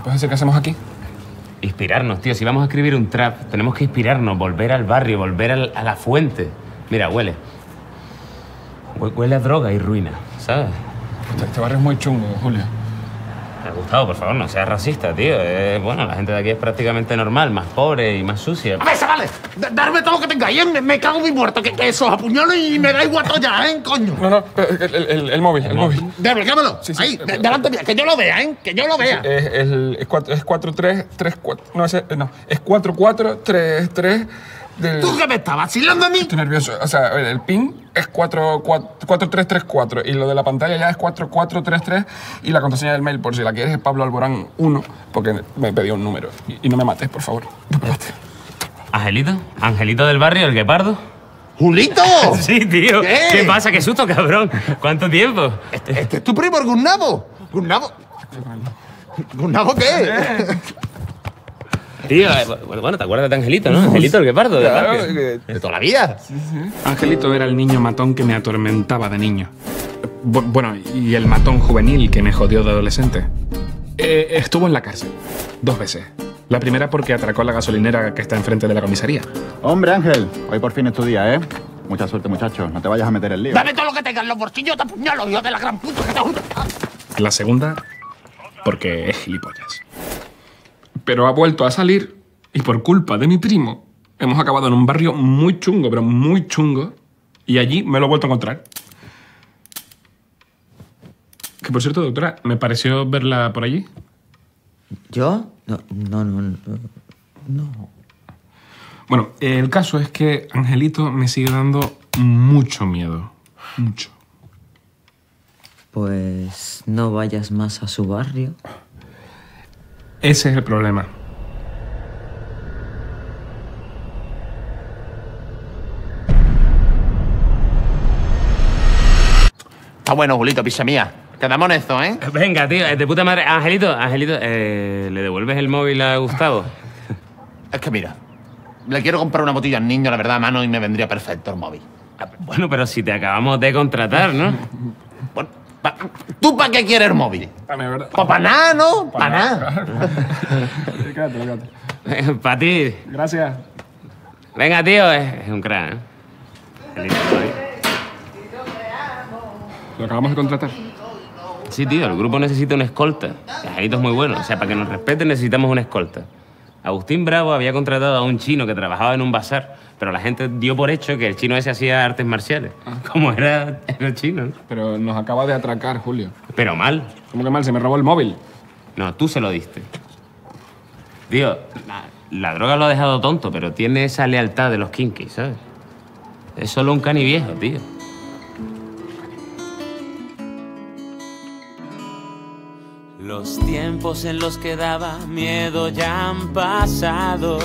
puedes decir qué hacemos aquí? Inspirarnos, tío. Si vamos a escribir un trap, tenemos que inspirarnos, volver al barrio, volver a la fuente. Mira, huele. Huele a droga y ruina, ¿sabes? Este barrio es muy chungo, Julio. Gustavo, por favor, no seas racista, tío. Bueno, la gente de aquí es prácticamente normal, más pobre y más sucia. A ver, chavales, darme todo lo que tengáis, ¿eh? Me cago en mi muerto, que eso, apuñalo y me da igual todo ya, ¿eh, coño? No, el móvil, el móvil. Desbloquéamelo. Sí, sí. Ahí, delante mía, que yo lo vea, ¿eh? Que yo lo vea. Es 4334. No, es 4433 del... ¿Tú qué me estás vacilando a mí? Estoy nervioso. O sea, el pin es 4334 y lo de la pantalla ya es 4433 y la contraseña del mail, por si la quieres, es Pablo Alborán 1, porque me pedí un número. Y no me mates, por favor. No me mates. ¿Angelito? ¿Angelito del barrio, el guepardo? ¡Julito! Sí, tío. ¿Qué? ¿Qué pasa? ¿Qué susto, cabrón? ¿Cuánto tiempo? ¿Este es tu primo, el Gurnavo? ¿Gurnavo? ¿Gurnavo qué? Tío, bueno, ¿te acuerdas de Angelito, no? Angelito, el guepardo. Claro, ¿De ¿De toda la vida? Angelito era el niño matón que me atormentaba de niño. Bueno, y el matón juvenil que me jodió de adolescente. Estuvo en la cárcel 2 veces. La primera porque atracó la gasolinera que está enfrente de la comisaría. Hombre, Ángel, hoy por fin es tu día, ¿eh? Mucha suerte, muchachos. No te vayas a meter en lío. Dame todo lo que tengas en los bolsillos, te apuñalo, hijo de la gran puta que te junto. La segunda porque es gilipollas. Pero ha vuelto a salir y por culpa de mi primo hemos acabado en un barrio muy chungo, pero muy chungo, y allí me lo he vuelto a encontrar. Que por cierto, doctora, me pareció verla por allí. ¿Yo? No. Bueno, el caso es que Angelito me sigue dando mucho miedo. Mucho. Pues no vayas más a su barrio. Ese es el problema. Está bueno, Julito, picha mía. Quedamos en esto, ¿eh? Venga, tío, de puta madre. Angelito, ¿le devuelves el móvil a Gustavo? Es que mira, le quiero comprar una botella al niño, la verdad, a mano, y me vendría perfecto el móvil. Bueno, pero si te acabamos de contratar, ¿no? Bueno, ¿tú para qué quieres el móvil? ¿Verdad? Pues para nada, ¿no? Para nada. Quédate. Para ti. Gracias. Venga, tío, es un crack, ¿eh? Angelito, Lo acabamos de contratar. sí, tío, el grupo necesita una escolta. Angelito es muy bueno. O sea, para que nos respeten necesitamos una escolta. Agustín Bravo había contratado a un chino que trabajaba en un bazar, pero la gente dio por hecho que el chino ese hacía artes marciales. Como era chino, ¿no? Pero nos acaba de atracar, Julio. Pero mal. ¿Cómo que mal? Se me robó el móvil. No, tú se lo diste. Tío, la droga lo ha dejado tonto, pero tiene esa lealtad de los kinkies, ¿sabes? Es solo un cani viejo, tío. Los tiempos en los que daba miedo ya han pasado.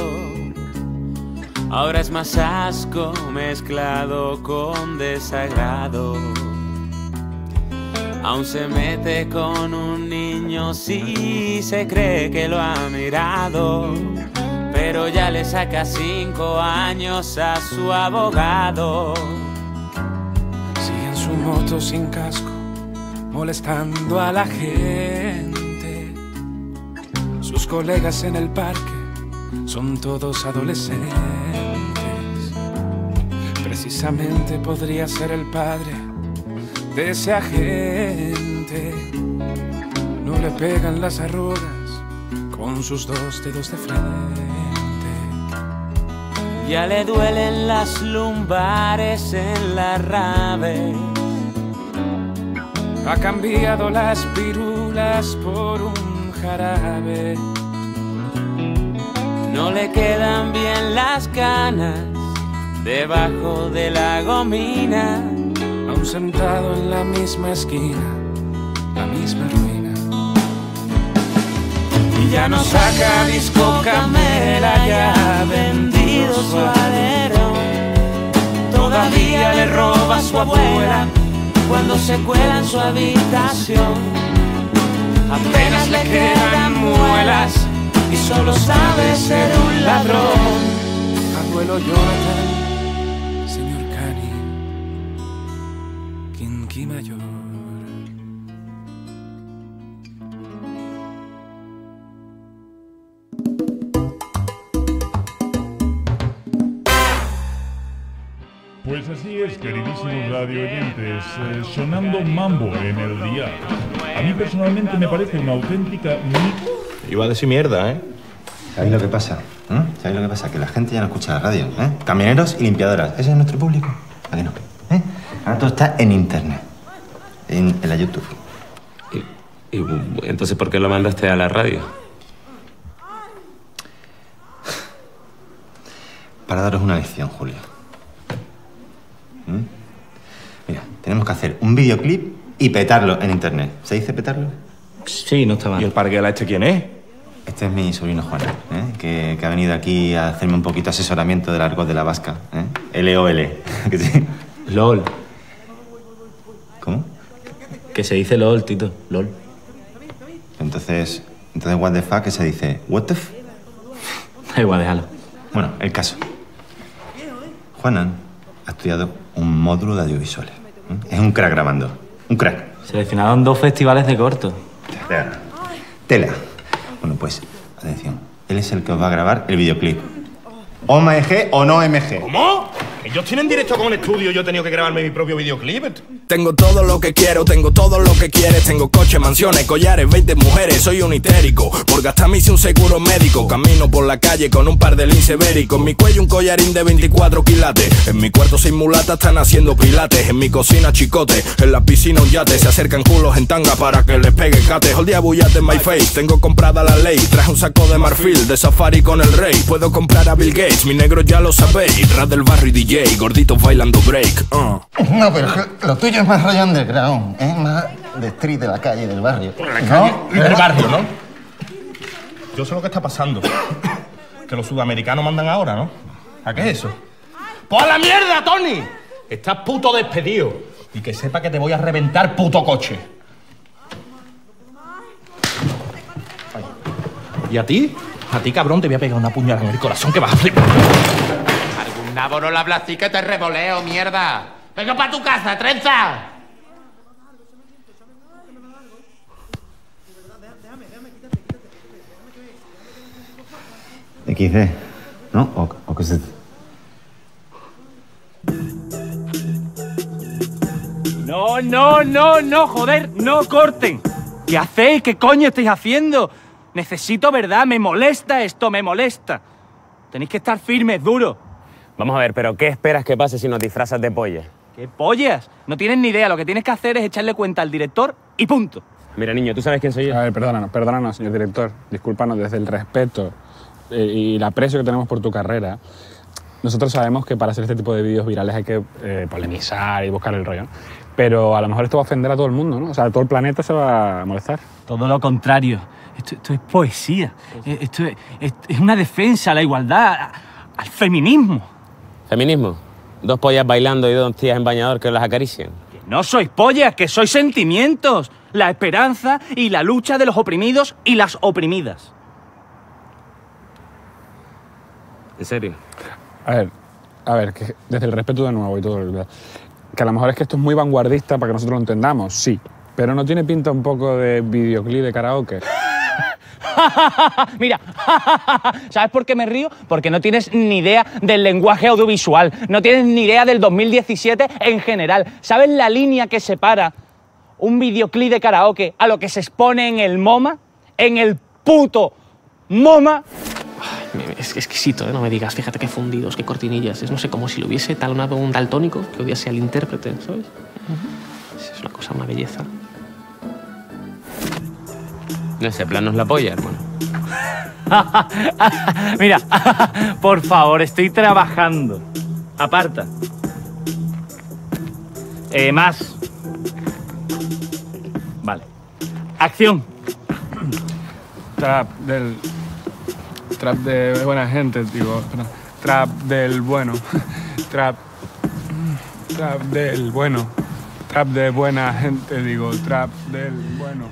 Ahora es más asco mezclado con desagrado. Aún se mete con un niño si se cree que lo ha mirado, pero ya le saca 5 años a su abogado. Sigue en su moto sin casco, molestando a la gente. Sus colegas en el parque son todos adolescentes. Precisamente podría ser el padre de ese agente. No le pegan las arrugas con sus 2 dedos de frente. Ya le duelen las lumbares en la rave. Ha cambiado las pirulas por un jarabe. No le quedan bien las canas debajo de la gomina. Aún sentado en la misma esquina, la misma ruina. Y ya no saca disco Camela, ya ha vendido su alero. Todavía le roba a su abuela cuando se cuela en su habitación. Apenas le quedan muelas y solo sabe ser un ladrón. Abuelo Jonathan, señor Cani, Kinky mayor. así es, queridísimos radio oyentes. Sonando mambo en el día. A mí personalmente me parece una auténtica... Iba a decir mierda, ¿eh? ¿Sabéis lo que pasa? ¿Sabéis lo que pasa? Que la gente ya no escucha la radio, ¿eh? Camioneros y limpiadoras. Ese es nuestro público. ¿A qué no? ¿Eh? Ahora todo está en internet. En la YouTube. ¿Y entonces por qué lo mandaste a la radio? Para daros una lección, Julio. Mira, tenemos que hacer un videoclip y petarlo en internet. ¿Se dice petarlo? Sí, no está mal. ¿Y el parguela este quién es? Este es mi sobrino Juan, que ha venido aquí a hacerme un poquito de asesoramiento del argot de la vasca. LOL. ¿Que sí? LOL. ¿Cómo? Que se dice LOL, Tito. LOL. Entonces, what the fuck, ¿qué se dice? What the f... Da igual, déjalo. Bueno, el caso. Juanan ha estudiado un módulo de audiovisuales. Es un crack grabando. Un crack. Seleccionado en 2 festivales de corto. Tela. Bueno, pues, atención. Él es el que os va a grabar el videoclip. ¿OMG o no MG? ¿Cómo? Ellos tienen directo con un estudio, yo he tenido que grabarme mi propio videoclip. Tengo todo lo que quiero, tengo todo lo que quieres. Tengo coches, mansiones, collares, 20 mujeres. Soy un histérico, por gastarme hice un seguro médico. Camino por la calle con un par de lince ibérico. En mi cuello un collarín de 24 quilates. En mi cuarto 6 mulatas están haciendo pilates. En mi cocina chicote, en la piscina un yate. Se acercan culos en tanga para que les pegue cate. All día bullate en my face, tengo comprada la ley. Traje un saco de marfil, de safari con el rey. Puedo comprar a Bill Gates, mi negro ya lo sabéis. Rap del barrio y DJ, gorditos bailando break. No, pero lo tuyo es más rollo underground, ¿eh? Más de street, de la calle, del barrio. ¿No? Del barrio, ¿no? Yo sé lo que está pasando. Que los sudamericanos mandan ahora, ¿no? ¿A qué es eso? ¡Pues a la mierda, Tony! Estás puto despedido. Y que sepa que te voy a reventar, puto coche. Ay. ¿Y a ti? A ti, cabrón, te voy a pegar una puñalada en el corazón que vas a flipar. Algún nabo no le habla así que te revoleo, mierda. ¡Venga pa' tu casa, trenza! XD, ¿no? ¿O qué es? No, joder, no corten. ¿Qué hacéis? ¿Qué coño estáis haciendo? Necesito verdad, me molesta esto, me molesta. Tenéis que estar firmes, duros. Vamos a ver, pero ¿qué esperas que pase si nos disfrazas de polla? ¿Qué pollas? No tienes ni idea, lo que tienes que hacer es echarle cuenta al director y punto. Mira, niño, ¿tú sabes quién soy yo? A ver, perdónanos, señor director. Discúlpanos desde el respeto y el aprecio que tenemos por tu carrera. Nosotros sabemos que para hacer este tipo de vídeos virales hay que polemizar y buscar el rollo, ¿no? Pero a lo mejor esto va a ofender a todo el mundo, ¿no? O sea, todo el planeta se va a molestar. Todo lo contrario. Esto es poesía. Esto es una defensa a la igualdad, al feminismo. ¿Feminismo? 2 pollas bailando y 2 tías en bañador que las acarician. Que no sois pollas, que sois sentimientos. La esperanza y la lucha de los oprimidos y las oprimidas. ¿En serio? A ver, que desde el respeto de nuevo y todo, que a lo mejor es que esto es muy vanguardista para que nosotros lo entendamos, sí, pero no tiene pinta un poco de videoclip de karaoke. Mira, ¿sabes por qué me río? Porque no tienes ni idea del lenguaje audiovisual, no tienes ni idea del 2017 en general. ¿Sabes la línea que separa un videoclip de karaoke a lo que se expone en el MoMA? En el puto MoMA. Es exquisito, ¿eh? No me digas, fíjate qué fundidos, qué cortinillas. Es, no sé, como si lo hubiese talonado un daltónico que odiase al intérprete, ¿sabes? Es una cosa, una belleza. Ese plan nos la polla, hermano. Mira, por favor, estoy trabajando. Aparta. Más. Vale. Acción. Trap de buena gente, digo. Trap del bueno. Trap del bueno. Trap de buena gente, digo. Trap del bueno.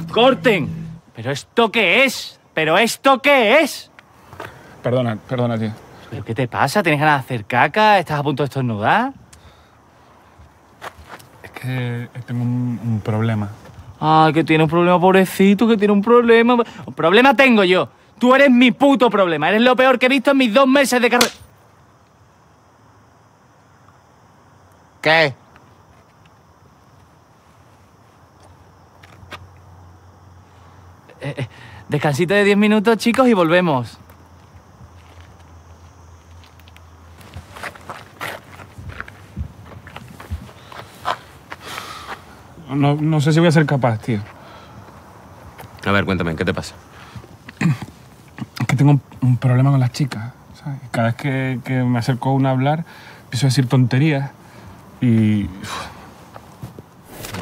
¡Corten! ¿Pero esto qué es? ¿Pero esto qué es? Perdona, tío. ¿Pero qué te pasa? ¿Tienes ganas de hacer caca? ¿Estás a punto de estornudar? Es que tengo un problema. Ah, que tiene un problema, pobrecito, que tiene un problema. Un problema tengo yo. Tú eres mi puto problema. Eres lo peor que he visto en mis 2 meses de carrera. ¿Qué? Descansito de 10 minutos, chicos, y volvemos. No sé si voy a ser capaz, tío. A ver, cuéntame, ¿qué te pasa? Es que tengo un problema con las chicas, ¿sabes? Cada vez que me acerco a una a hablar, empiezo a decir tonterías y...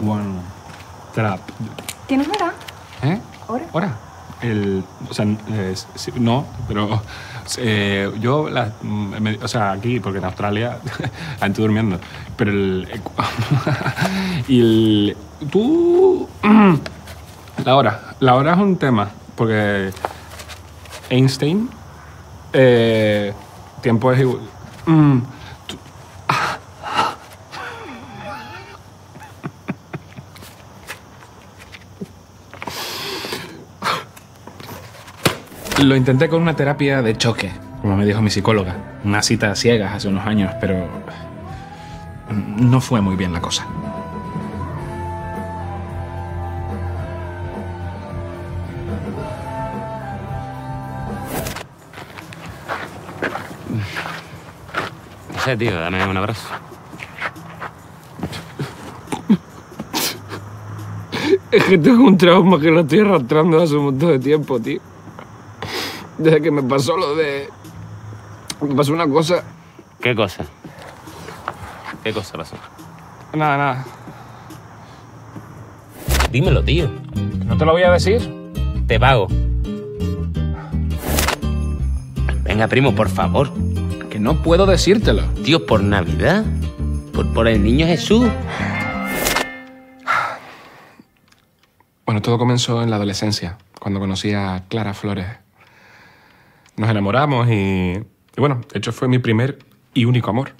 Bueno, trap. ¿Tienes hora? ¿Eh? ¿Hora? ¿Hora? O sea, sí, no, pero yo, o sea, aquí, porque en Australia estoy durmiendo, pero tú... La hora es un tema, porque Einstein, tiempo es igual... Lo intenté con una terapia de choque, como me dijo mi psicóloga. Una cita a ciegas hace unos años, pero no fue muy bien la cosa. No sé, tío, dame un abrazo. Es que tengo un trauma que lo estoy arrastrando hace un montón de tiempo, tío. Desde que me pasó me pasó una cosa... ¿Qué cosa? ¿Qué cosa pasó? Nada. Dímelo, tío. ¿No te lo voy a decir? Te pago. Venga, primo, por favor. Que no puedo decírtelo. Tío, ¿por Navidad? ¿Por el niño Jesús? Bueno, todo comenzó en la adolescencia, cuando conocí a Clara Flores. Nos enamoramos y bueno, de hecho fue mi primer y único amor.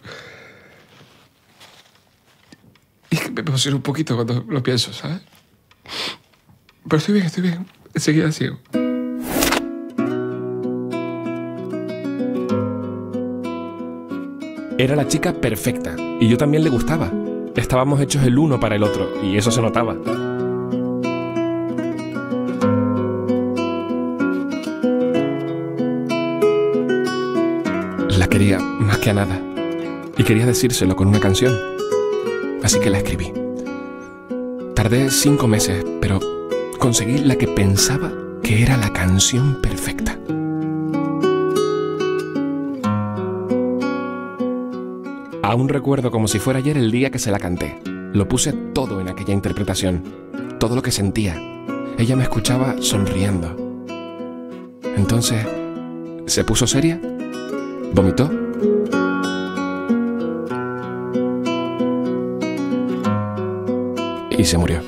Y es que me emociona un poquito cuando lo pienso, ¿sabes? Pero estoy bien. Enseguida sigo. Era la chica perfecta y yo también le gustaba. Estábamos hechos el uno para el otro y eso se notaba. La quería más que a nada y quería decírselo con una canción. Así que la escribí. Tardé 5 meses, pero conseguí la que pensaba que era la canción perfecta. Aún recuerdo como si fuera ayer el día que se la canté. Lo puse todo en aquella interpretación, todo lo que sentía. Ella me escuchaba sonriendo. Entonces, se puso seria, vomitó y se murió.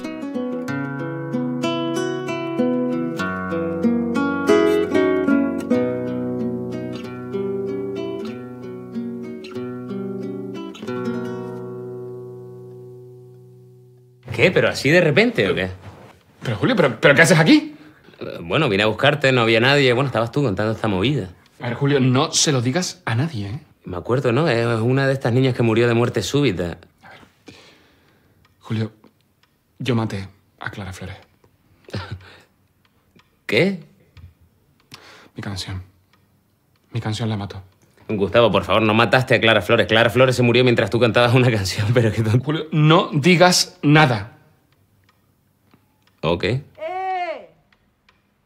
¿Qué? ¿Pero así de repente o qué? Pero Julio, ¿pero qué haces aquí? Bueno, vine a buscarte, no había nadie. Bueno, estabas tú contando esta movida. A ver, Julio, no se lo digas a nadie, ¿eh? Me acuerdo, ¿no? Es una de estas niñas que murió de muerte súbita. A ver, Julio, yo maté a Clara Flores. ¿Qué? Mi canción la mató. Gustavo, por favor, no mataste a Clara Flores. Clara Flores se murió mientras tú cantabas una canción, pero que... Julio, no digas nada. Ok.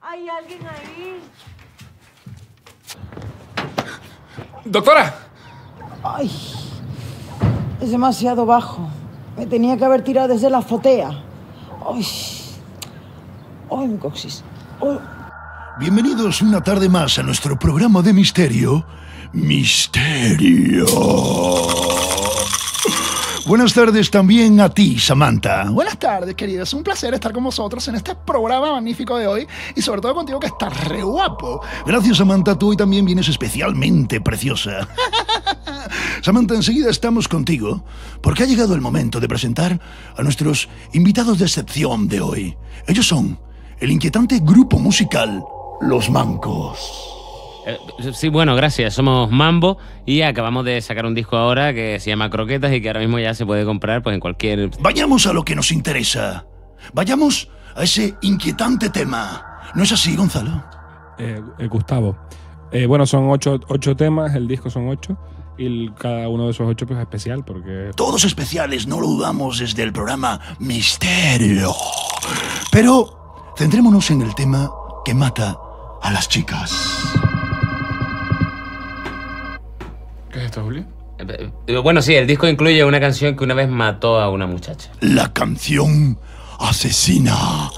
¿Hay alguien ahí? ¡Doctora! Ay, es demasiado bajo. Me tenía que haber tirado desde la azotea. Ay, mi coxis. Ay. Bienvenidos una tarde más a nuestro programa de misterio. Misterio. Buenas tardes también a ti, Samantha. Buenas tardes, queridos. Un placer estar con vosotros en este programa magnífico de hoy y sobre todo contigo que estás re guapo. Gracias, Samantha. Tú hoy también vienes especialmente preciosa. Samantha, enseguida estamos contigo porque ha llegado el momento de presentar a nuestros invitados de excepción de hoy. Ellos son el inquietante grupo musical Los Mancos. Sí, bueno, gracias. Somos Mambo y acabamos de sacar un disco ahora que se llama Croquetas y que ahora mismo ya se puede comprar pues en cualquier... Vayamos a lo que nos interesa. Vayamos a ese inquietante tema. ¿No es así, Gonzalo? Gustavo. Bueno, son 8 temas, el disco son 8 y cada uno de esos 8 pues es especial porque... Todos especiales, no lo dudamos, desde el programa Misterio. Pero centrémonos en el tema que mata a las chicas. ¿Qué es esto, Julio? Bueno, sí, el disco incluye una canción que una vez mató a una muchacha. La canción asesina.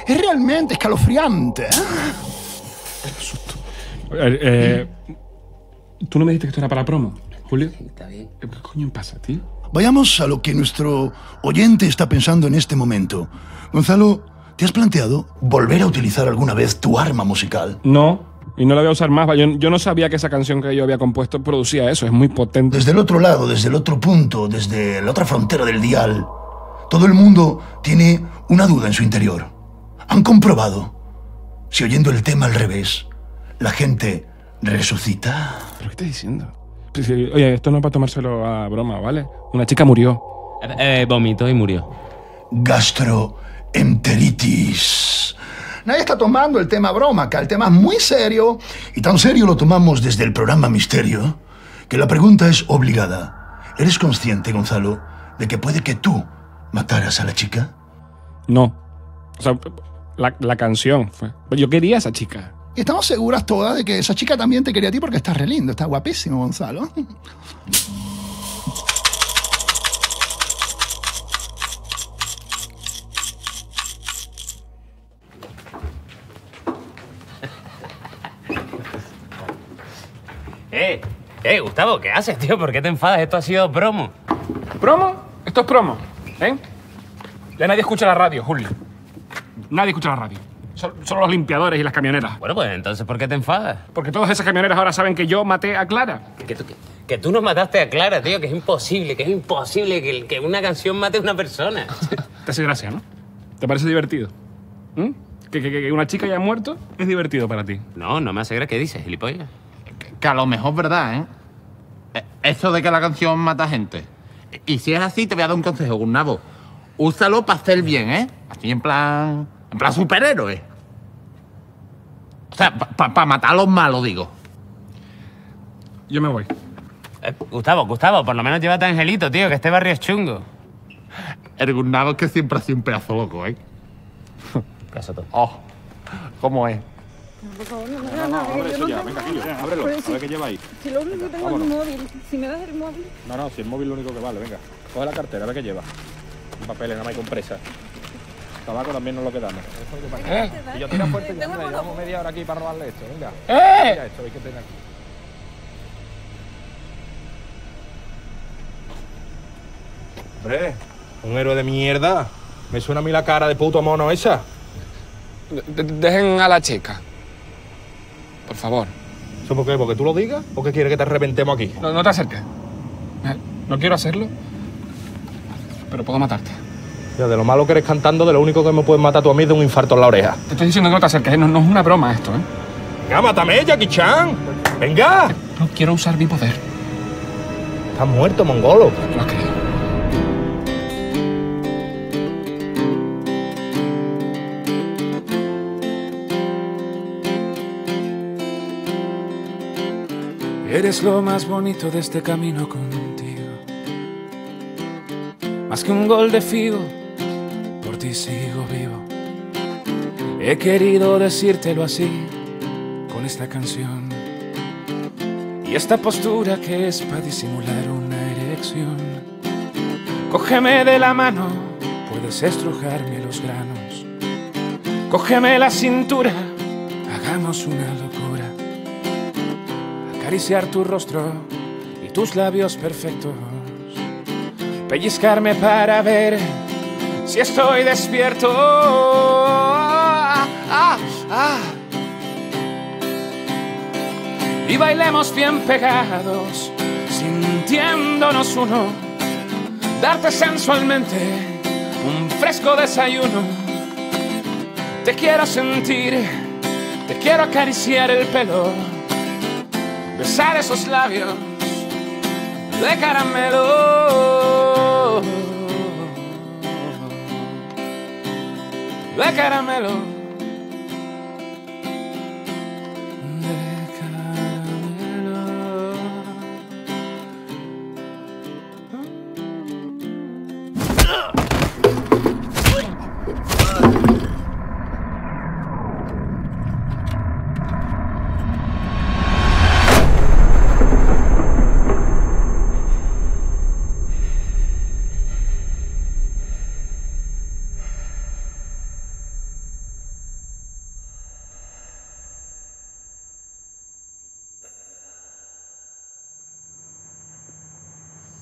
Es realmente escalofriante. ¿Tú no me dijiste que esto era para promo, Julio? Está bien. ¿Qué coño pasa, tío? Vayamos a lo que nuestro oyente está pensando en este momento. Gonzalo, ¿te has planteado volver a utilizar alguna vez tu arma musical? No, y no la voy a usar más. Yo no sabía que esa canción que yo había compuesto producía eso, es muy potente. Desde el otro lado, desde el otro punto, desde la otra frontera del dial, todo el mundo tiene una duda en su interior. ¿Han comprobado si oyendo el tema al revés, la gente resucita? ¿Pero qué estás diciendo? Oye, esto no es para tomárselo a broma, ¿vale? Una chica murió. Vomitó y murió. Gastroenteritis. Nadie está tomando el tema broma acá. El tema es muy serio. Y tan serio lo tomamos desde el programa Misterio que la pregunta es obligada. ¿Eres consciente, Gonzalo, de que puede que tú mataras a la chica? No. O sea, la canción fue... Yo quería a esa chica. Y estamos seguras todas de que esa chica también te quería a ti porque estás re lindo, estás guapísimo, Gonzalo. Gustavo, ¿qué haces, tío? ¿Por qué te enfadas? Esto ha sido promo. ¿Promo? Esto es promo, ¿eh? Ya nadie escucha la radio, Julio. Nadie escucha la radio. Solo los limpiadores y las camioneras. Bueno, pues entonces, ¿por qué te enfadas? Porque todas esas camioneras ahora saben que yo maté a Clara. Que tú no mataste a Clara, tío, que es imposible que una canción mate a una persona. Te hace gracia, ¿no? ¿Te parece divertido? ¿Mm? ¿Que una chica haya muerto es divertido para ti? No, no me hace gracia. ¿Qué dices, gilipollas? Que a lo mejor es verdad, ¿eh? Eso de que la canción mata gente. Y si es así, te voy a dar un consejo, Gustavo. Úsalo para hacer bien, ¿eh? Así en plan superhéroe. O sea, para matar a los malos, digo. Yo me voy. Gustavo, por lo menos llévate a Angelito, tío, que este barrio es chungo. El Gustavo es que siempre ha sido un pedazo loco, ¿eh? Caso todo. Oh, ¿cómo es? Por favor, no me No, hagas nada. abre Yo eso no ya, tengo venga, nada. Gilio, ábrelo, Pero a ver qué lleva ahí. Si lo único que tengo es Vámonos. un móvil, si me das el móvil. No, si el móvil es lo único que vale, venga. Coge la cartera, a ver qué lleva. Papeles, nada más y compresa. Tabaco también nos lo quedamos. Y yo tira fuerte ya, hombre, llevamos media hora aquí para robarle esto, venga. Mira esto, veis que tiene aquí. Hombre, un héroe de mierda. Me suena a mí la cara de puto mono esa. Dejen a la chica. Por favor. ¿Eso por qué? ¿Porque tú lo digas? ¿O qué quieres que te reventemos aquí? No te acerques. No quiero hacerlo, pero puedo matarte. Ya, de lo malo que eres cantando, de lo único que me puedes matar tú a mí es de un infarto en la oreja. Te estoy diciendo que no te acerques, no es una broma esto, ¿eh? Venga, mátame, Jackie Chan. Venga. No quiero usar mi poder. Estás muerto, mongolo. Lo has creído. Eres lo más bonito de este camino contigo. Más que un gol de Figo, por ti sigo vivo. He querido decírtelo así, con esta canción. Y esta postura que es para disimular una erección. Cógeme de la mano, puedes estrujarme los granos. Cógeme la cintura, hagamos una locura. Acariciar tu rostro y tus labios perfectos. Pellizcarme para ver si estoy despierto. Y bailemos bien pegados, sintiéndonos uno. Darte sensualmente un fresco desayuno. Te quiero sentir, te quiero acariciar el pelo. besar esos labios de caramelo, de caramelo.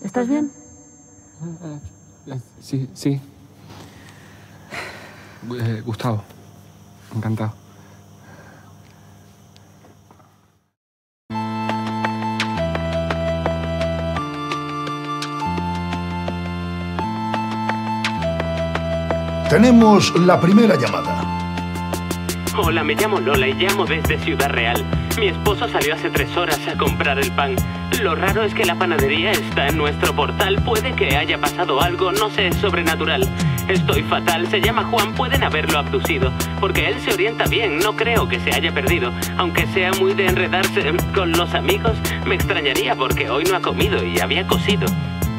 ¿Estás bien? Sí, sí. Gustavo, encantado. Tenemos la primera llamada. Hola, me llamo Lola y llamo desde Ciudad Real. Mi esposo salió hace 3 horas a comprar el pan. Lo raro es que la panadería está en nuestro portal. Puede que haya pasado algo, no sé, sobrenatural. Estoy fatal, se llama Juan, pueden haberlo abducido. Porque él se orienta bien, no creo que se haya perdido. Aunque sea muy de enredarse con los amigos, me extrañaría porque hoy no ha comido y había cosido.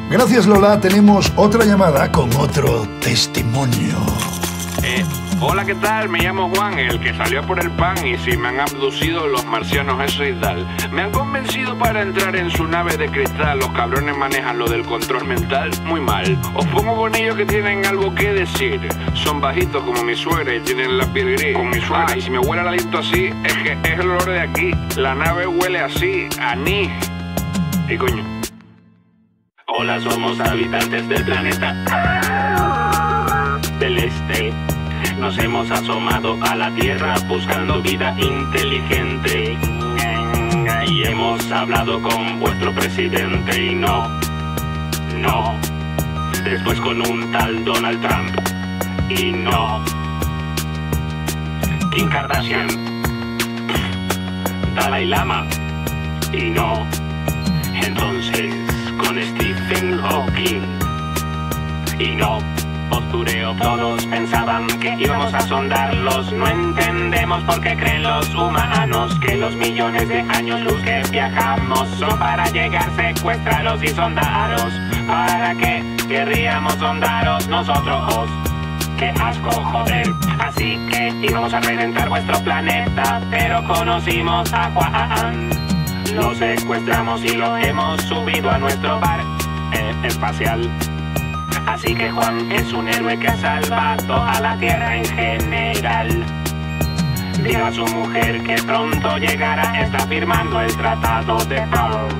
Gracias, Lola. Tenemos otra llamada con otro testimonio. Hola, ¿qué tal? Me llamo Juan, el que salió por el pan y si me han abducido los marcianos eso y tal. Me han convencido para entrar en su nave de cristal. Los cabrones manejan lo del control mental muy mal. Os pongo con ellos que tienen algo que decir. Son bajitos como mi suegra y tienen la piel gris. Con mi suegra. Y si me huele el aliento así, es que es el olor de aquí. La nave huele así, a anís. Y coño. Hola, somos habitantes del planeta del este. Nos hemos asomado a la Tierra buscando vida inteligente. Y hemos hablado con vuestro presidente y no. Después con un tal Donald Trump y no. Kim Kardashian, Dalai Lama y no. Entonces con Stephen Hawking y no. Postureo, todos pensaban que íbamos a sondarlos. No entendemos por qué creen los humanos que los millones de años luz que viajamos son para llegar, secuestrarlos y sondaros. ¿Para qué querríamos sondaros nosotros? ¡Qué asco, joder! Así que íbamos a reventar vuestro planeta, pero conocimos a Juan. Lo secuestramos y lo hemos subido a nuestro bar espacial. Así que Juan es un héroe que ha salvado a la Tierra en general. Diga a su mujer que pronto llegará, está firmando el tratado de paz.